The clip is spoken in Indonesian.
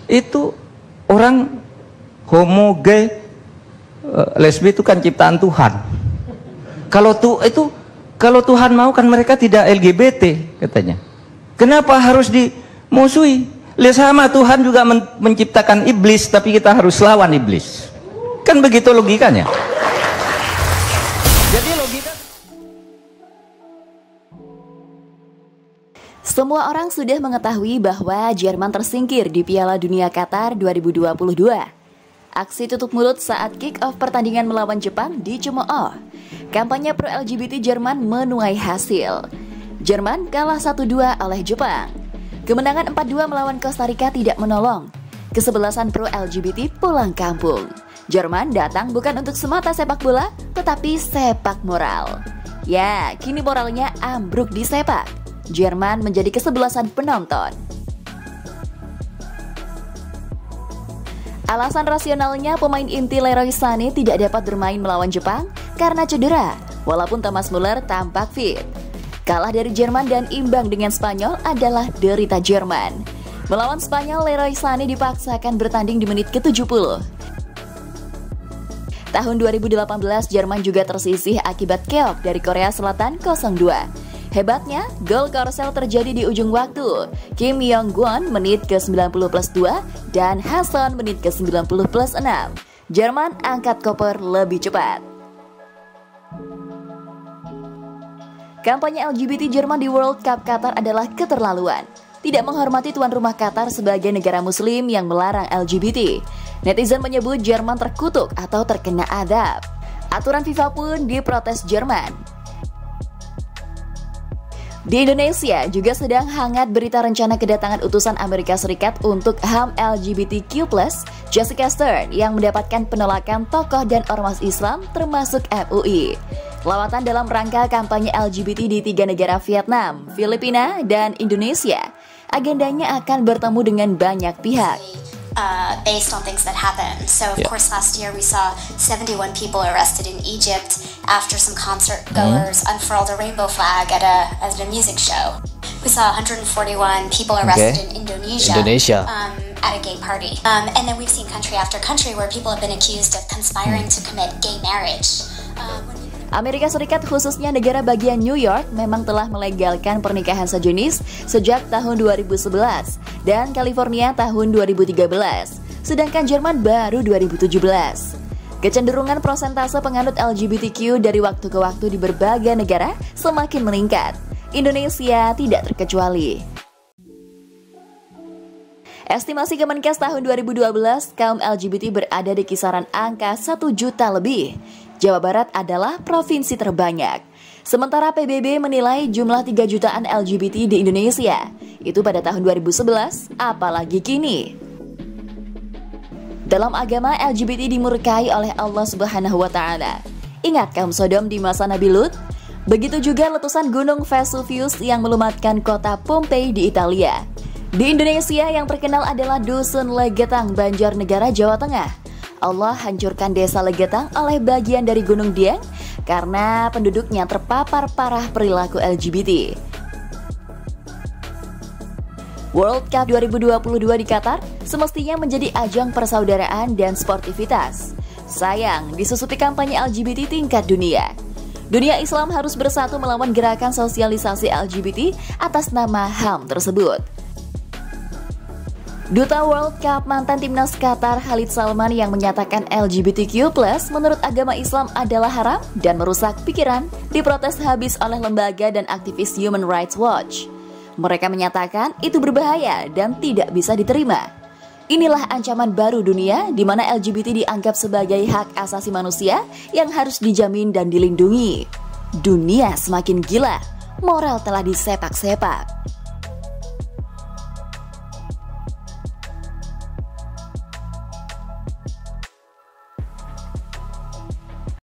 Itu orang homo, gay, lesbi itu kan ciptaan Tuhan. Kalau Tuhan mau kan mereka tidak LGBT katanya. Kenapa harus dimusuhi? Lihat, sama Tuhan juga menciptakan iblis, tapi kita harus lawan iblis. Kan begitu logikanya. Jadi logika. Semua orang sudah mengetahui bahwa Jerman tersingkir di Piala Dunia Qatar 2022. Aksi tutup mulut saat kick-off pertandingan melawan Jepang dicemooh. Kampanye pro-LGBT Jerman menuai hasil. Jerman kalah 1-2 oleh Jepang. Kemenangan 4-2 melawan Costa Rica tidak menolong. Kesebelasan pro-LGBT pulang kampung. Jerman datang bukan untuk semata sepak bola, tetapi sepak moral. Ya, kini moralnya ambruk di sepak. Jerman menjadi kesebelasan penonton. Alasan rasionalnya, pemain inti Leroy Sané tidak dapat bermain melawan Jepang karena cedera, walaupun Thomas Müller tampak fit. Kalah dari Jerman dan imbang dengan Spanyol adalah derita Jerman. Melawan Spanyol, Leroy Sané dipaksakan bertanding di menit ke-70. Tahun 2018, Jerman juga tersisih akibat keok dari Korea Selatan 0-2. Hebatnya, gol Korsel terjadi di ujung waktu. Kim Yong-gwon menit ke-90+2 dan Hasan menit ke-90+6. Jerman angkat koper lebih cepat. Kampanye LGBT Jerman di World Cup Qatar adalah keterlaluan. Tidak menghormati tuan rumah Qatar sebagai negara muslim yang melarang LGBT. Netizen menyebut Jerman terkutuk atau terkena adab. Aturan FIFA pun diprotes Jerman. Di Indonesia juga sedang hangat berita rencana kedatangan utusan Amerika Serikat untuk HAM LGBTQ+, Jessica Stern, yang mendapatkan penolakan tokoh dan ormas Islam termasuk MUI. Lawatan dalam rangka kampanye LGBT di 3 negara Vietnam, Filipina, dan Indonesia. Agendanya akan bertemu dengan banyak pihak. Based on things that happened. So of course last year we saw 71 people arrested in Egypt after some concert goers unfurled a rainbow flag at a music show. We saw 141 people arrested in Indonesia. At a gay party. And then we've seen country after country where people have been accused of conspiring to commit gay marriage. Amerika Serikat, khususnya negara bagian New York, memang telah melegalkan pernikahan sejenis sejak tahun 2011 dan California tahun 2013, sedangkan Jerman baru 2017. Kecenderungan prosentase penganut LGBTQ dari waktu ke waktu di berbagai negara semakin meningkat. Indonesia tidak terkecuali. Estimasi Kemenkes tahun 2012, kaum LGBT berada di kisaran angka 1 juta lebih. Jawa Barat adalah provinsi terbanyak. Sementara PBB menilai jumlah 3 jutaan LGBT di Indonesia. Itu pada tahun 2011, apalagi kini. Dalam agama, LGBT dimurkai oleh Allah Subhanahu wa Ta'ala. Ingat kaum Sodom di masa Nabi Lut? Begitu juga letusan Gunung Vesuvius yang melumatkan kota Pompei di Italia. Di Indonesia yang terkenal adalah Dusun Legetang, Banjarnegara, Jawa Tengah. Allah hancurkan desa Legetang oleh bagian dari Gunung Dieng karena penduduknya terpapar parah perilaku LGBT. World Cup 2022 di Qatar semestinya menjadi ajang persaudaraan dan sportivitas. Sayang, disusupi kampanye LGBT tingkat dunia. Dunia Islam harus bersatu melawan gerakan sosialisasi LGBT atas nama HAM tersebut. Duta World Cup mantan timnas Qatar Khalid Salman yang menyatakan LGBTQ+ menurut agama Islam adalah haram dan merusak pikiran diprotes habis oleh lembaga dan aktivis Human Rights Watch. Mereka menyatakan itu berbahaya dan tidak bisa diterima. Inilah ancaman baru dunia di mana LGBT dianggap sebagai hak asasi manusia yang harus dijamin dan dilindungi. Dunia semakin gila, moral telah disepak-sepak.